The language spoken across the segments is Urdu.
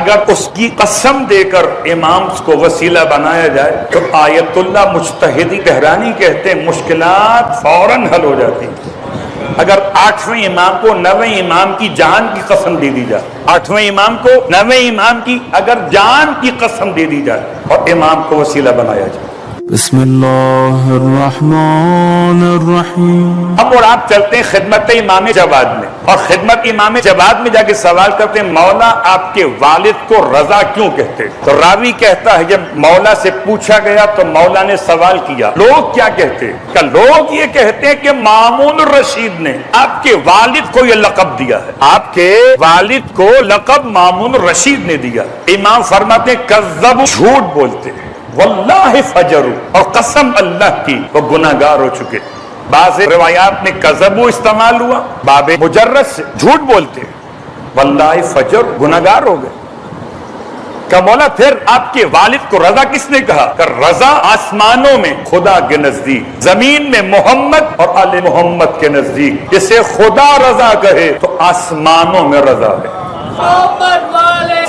اگر اس کی قسم دے کر امام کو وسیلہ بنایا جائے تو آیت اللہ مجتہدی بحرانی کہتے ہیں مشکلات فوراً حل ہو جاتی. اگر 8ویں امام کو 9ویں امام کی جان کی قسم دے دی جائے، 8ویں امام کو 9ویں امام کی اگر جان کی قسم دے دی جائے اور امام کو وسیلہ بنایا جائے. بسم اللہ الرحمن الرحیم. ہم اور آپ چلتے ہیں خدمت امام جواد میں، اور خدمت امام جواد میں جا کے سوال کرتے ہیں مولا آپ کے والد کو رضا کیوں کہتے؟ تو راوی کہتا ہے جب مولا سے پوچھا گیا تو مولا نے سوال کیا لوگ کیا کہتے؟ کہ لوگ یہ کہتے ہیں کہ مامون الرشید نے آپ کے والد کو یہ لقب دیا ہے، آپ کے والد کو لقب مامون الرشید نے دیا. امام فرماتے ہیں کذب، جھوٹ بولتے ہیں، واللہ فجر، اور قسم اللہ کی وہ گناہگار ہو چکے. بعض روایات میں کذبو استعمال ہوا باب مجرد سے، جھوٹ بولتے ہیں، واللہ فجر، گناہگار ہو گئے. کہ مولا پھر آپ کے والد کو رضا کس نے کہا؟ کہ رضا آسمانوں میں خدا کے نزدیک، زمین میں محمد اور آل محمد کے نزدیک. جسے خدا رضا کہے تو آسمانوں میں رضا ہے،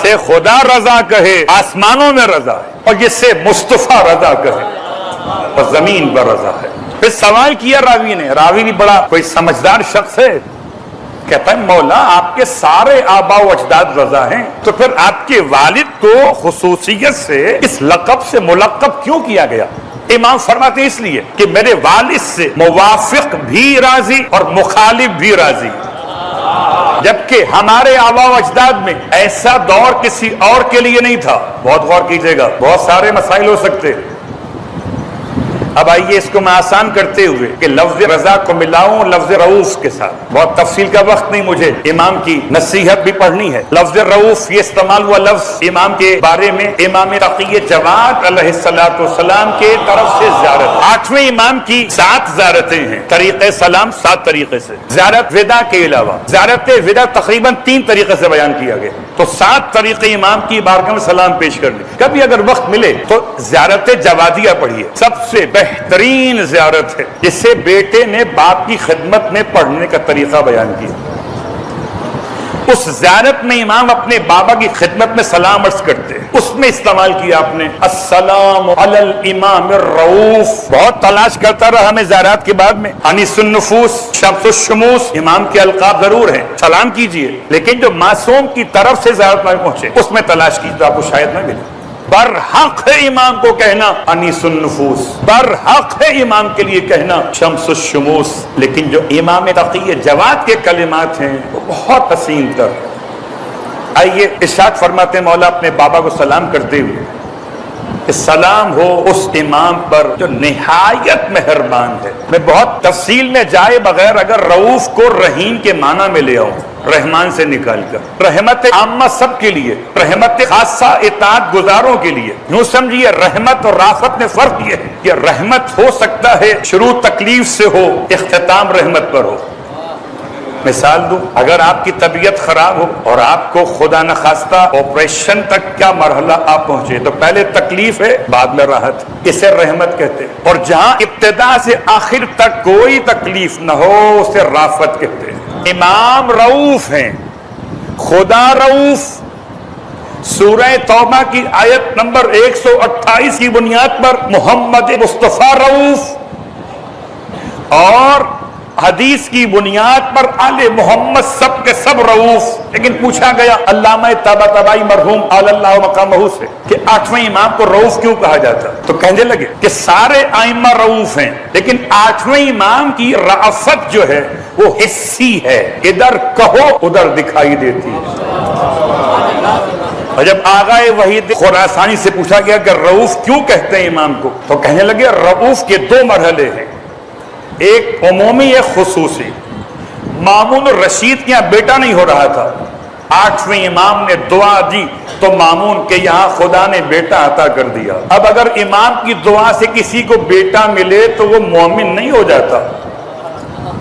سے خدا رضا کہے آسمانوں میں رضا ہے، اور جس سے مصطفیٰ رضا کہے اور زمین پر رضا ہے. پھر سوال کیا راوی نے، راوی بھی بڑا کوئی سمجھدار شخص ہے، کہتا ہے مولا آپ کے سارے آبا و اجداد رضا ہیں، تو پھر آپ کے والد کو خصوصیت سے اس لقب سے ملقب کیوں کیا گیا؟ امام فرماتے ہیں اس لیے کہ میرے والد سے موافق بھی راضی اور مخالف بھی راضی، جبکہ ہمارے آبا و اجداد میں ایسا دور کسی اور کے لیے نہیں تھا. بہت غور کیجئے گا، بہت سارے مسائل ہو سکتے. اب آئیے اس کو میں آسان کرتے ہوئے کہ لفظ رضا کو ملاؤں لفظ رؤوف کے ساتھ. بہت تفصیل کا وقت نہیں، مجھے امام کی نصیحت بھی پڑھنی ہے. لفظ رؤوف یہ استعمال ہوا لفظ امام کے بارے میں امام تقی جواد علیہ السلام کے طرف سے زیارت. 8ویں امام کی 7 زیارتیں ہیں، طریقہ سلام 7 طریقے سے. زیارت ودا کے علاوہ زیارت ودا تقریباً 3 طریقے سے بیان کیا گیا، تو 7 طریقے امام کی بارگاہ میں سلام پیش کر لی. کبھی اگر وقت ملے تو زیارت جوادیہ پڑھیے، سب سے بہترین زیارت ہے، جس سے بیٹے نے باپ کی خدمت میں پڑھنے کا طریقہ بیان کیا. اس زیارت میں امام اپنے بابا کی خدمت میں سلام عرض کرتے ہیں، اس میں استعمال کیا آپ نے السلام علی الامام الرؤوف. بہت تلاش کرتا رہا ہمیں زیارات کے بعد میں، انیس النفوس، شمس الشموس، امام کے القاب ضرور ہیں، سلام کیجئے، لیکن جو معصوم کی طرف سے زیارت میں پہنچے اس میں تلاش کیجئے تو آپ کو شاید نہ ملے. برحق ہے امام کو کہنا انیس النفوس، برحق ہے امام کے لیے کہنا شمس الشموس، لیکن جو امام تقی جواد کے کلمات ہیں وہ بہت حسین تر. آئیے ارشاد فرماتے ہیں مولا اپنے بابا کو سلام کرتے ہوئے کہ سلام ہو اس امام پر جو نہایت مہربان ہے. میں بہت تفصیل میں جائے بغیر اگر رؤوف کو رحیم کے معنی میں لے آؤں، رحمان سے نکال کر، رحمت عامہ سب کے لیے، رحمت خاصہ اطاعت گزاروں کے لیے. یوں سمجھیے رحمت اور رافت میں فرق یہ ہے کہ رحمت ہو سکتا ہے شروع تکلیف سے ہو، اختتام رحمت پر ہو. مثال دوں، اگر آپ کی طبیعت خراب ہو اور آپ کو خدا نخواستہ آپریشن تک کیا مرحلہ آپ پہنچے تو پہلے تکلیف ہے بعد میں راحت، اسے رحمت کہتے ہیں. اور جہاں ابتدا سے آخر تک کوئی تکلیف نہ ہو اسے رافت کہتے ہیں. امام رؤوف ہیں، خدا رؤوف. سورہ توبہ کی آیت نمبر 128 کی بنیاد پر محمد مصطفیٰ رؤوف، اور حدیث کی بنیاد پر آل محمد سب کے سب رؤوف. لیکن پوچھا گیا علامہ طباطبائی مرحوم علی اللہ مقامہ سے کہ 8ویں امام کو رؤوف کیوں کہا جاتا؟ تو کہنے لگے کہ سارے ائمہ رؤوف ہیں، لیکن 8ویں امام کی رأفت جو ہے وہ حسی ہے، ادھر کہو ادھر دکھائی دیتی ہے. اور جب آغائے وحید خراسانی سے پوچھا گیا کہ رؤوف کیوں کہتے ہیں امام کو تو کہنے لگے رؤوف کے 2 مرحلے ہیں، ایک عمومی ایک خصوصی. مامون الرشید کے یہاں بیٹا نہیں ہو رہا تھا، 8ویں امام نے دعا دی تو مامون کے یہاں خدا نے بیٹا عطا کر دیا. اب اگر امام کی دعا سے کسی کو بیٹا ملے تو وہ مومن نہیں ہو جاتا.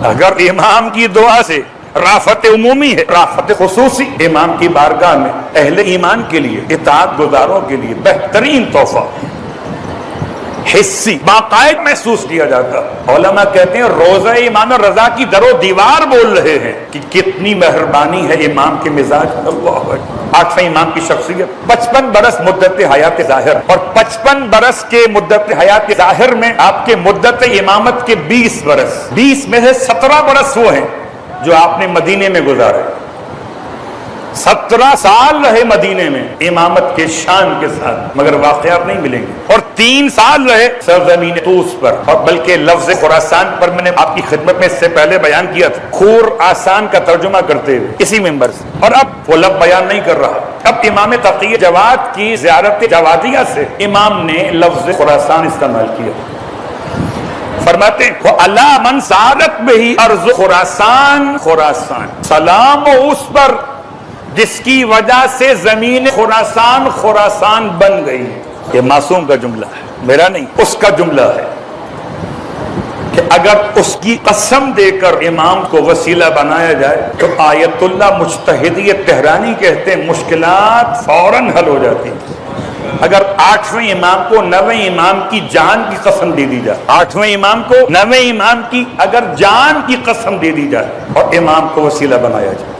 اگر امام کی دعا سے رافت عمومی ہے، رافت خصوصی امام کی بارگاہ میں اہل ایمان کے لیے، اطاعت گزاروں کے لیے بہترین تحفہ. حسی باقاعدہ محسوس کیا جاتا. علماء کہتے ہیں روزہ امام رضا کی در و دیوار بول رہے ہیں کہ کتنی مہربانی ہے امام کے مزاج. اللہ اکبر. 8ویں امام کی شخصیت. 55 برس مدت حیات ظاہر اور 55 برس کے مدت حیات ظاہر میں آپ کے مدت امامت کے 20 برس، 20 میں سے 17 برس وہ ہیں جو آپ نے مدینے میں گزارے. 17 سال رہے مدینے میں امامت کے شان کے ساتھ، مگر واقعات نہیں ملیں گے. اور 3 سال رہے سرزمین طوس پر، اور بلکہ لفظ خراسان پر میں نے آپ کی خدمت میں اس سے پہلے بیان کیا تھا، خور آسان کا ترجمہ کرتے ہوئے اسی منبر سے. اور اب وہ لفظ بیان نہیں کر رہا. اب امام تقی جواد کی زیارت جوادیہ سے امام نے لفظ خراسان استعمال کیا. فرماتے ہیں وَعَلَىٰ مَنْ سَارَتْ بِهِ أَرْضُ خراسان خراسان، سلام ہو اس پر جس کی وجہ سے زمین خراسان خراسان بن گئی. یہ معصوم کا جملہ ہے، میرا نہیں، اس کا جملہ ہے کہ اگر اس کی قسم دے کر امام کو وسیلہ بنایا جائے تو آیت اللہ مجتہدی تہرانی کہتے ہیں مشکلات فوراً حل ہو جاتی ہیں. اگر 8ویں امام کو 9ویں امام کی جان کی قسم دے دی جائے، 8ویں امام کو 9ویں امام کی اگر جان کی قسم دے دی جائے اور امام کو وسیلہ بنایا جائے